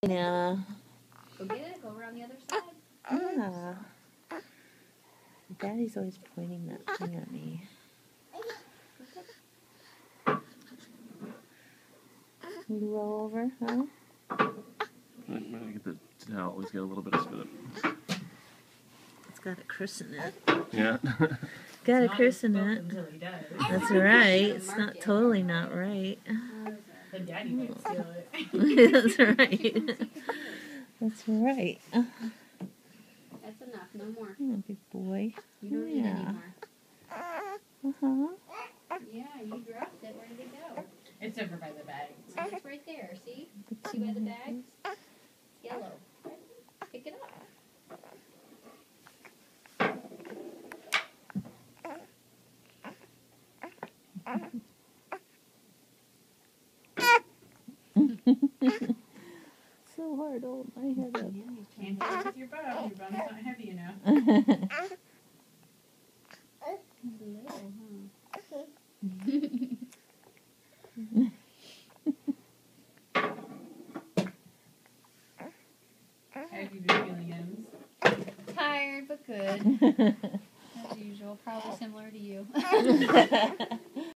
Yeah. Go get it. Go around the other side. Yeah. Daddy's always pointing that thing at me. You roll over, huh? I'm gonna get the towel. Always get a little bit of spit up. It's got a curse in it. Yeah. Got a curse in it. That's right. It's not totally not right. The daddy might steal it. That's right. That's right. That's enough. No more. Oh, big boy. You don't need any more. Uh-huh. Yeah, you dropped it. Where did it go? It's over by the bags. It's right there. See? See by the bags? Yellow. Pick it up. So hard to hold my head up. Can't do it with your bone. Your bone's not heavy, you know. It's little, huh? How have you been feeling, Ems? Tired, but good. As usual. Probably similar to you.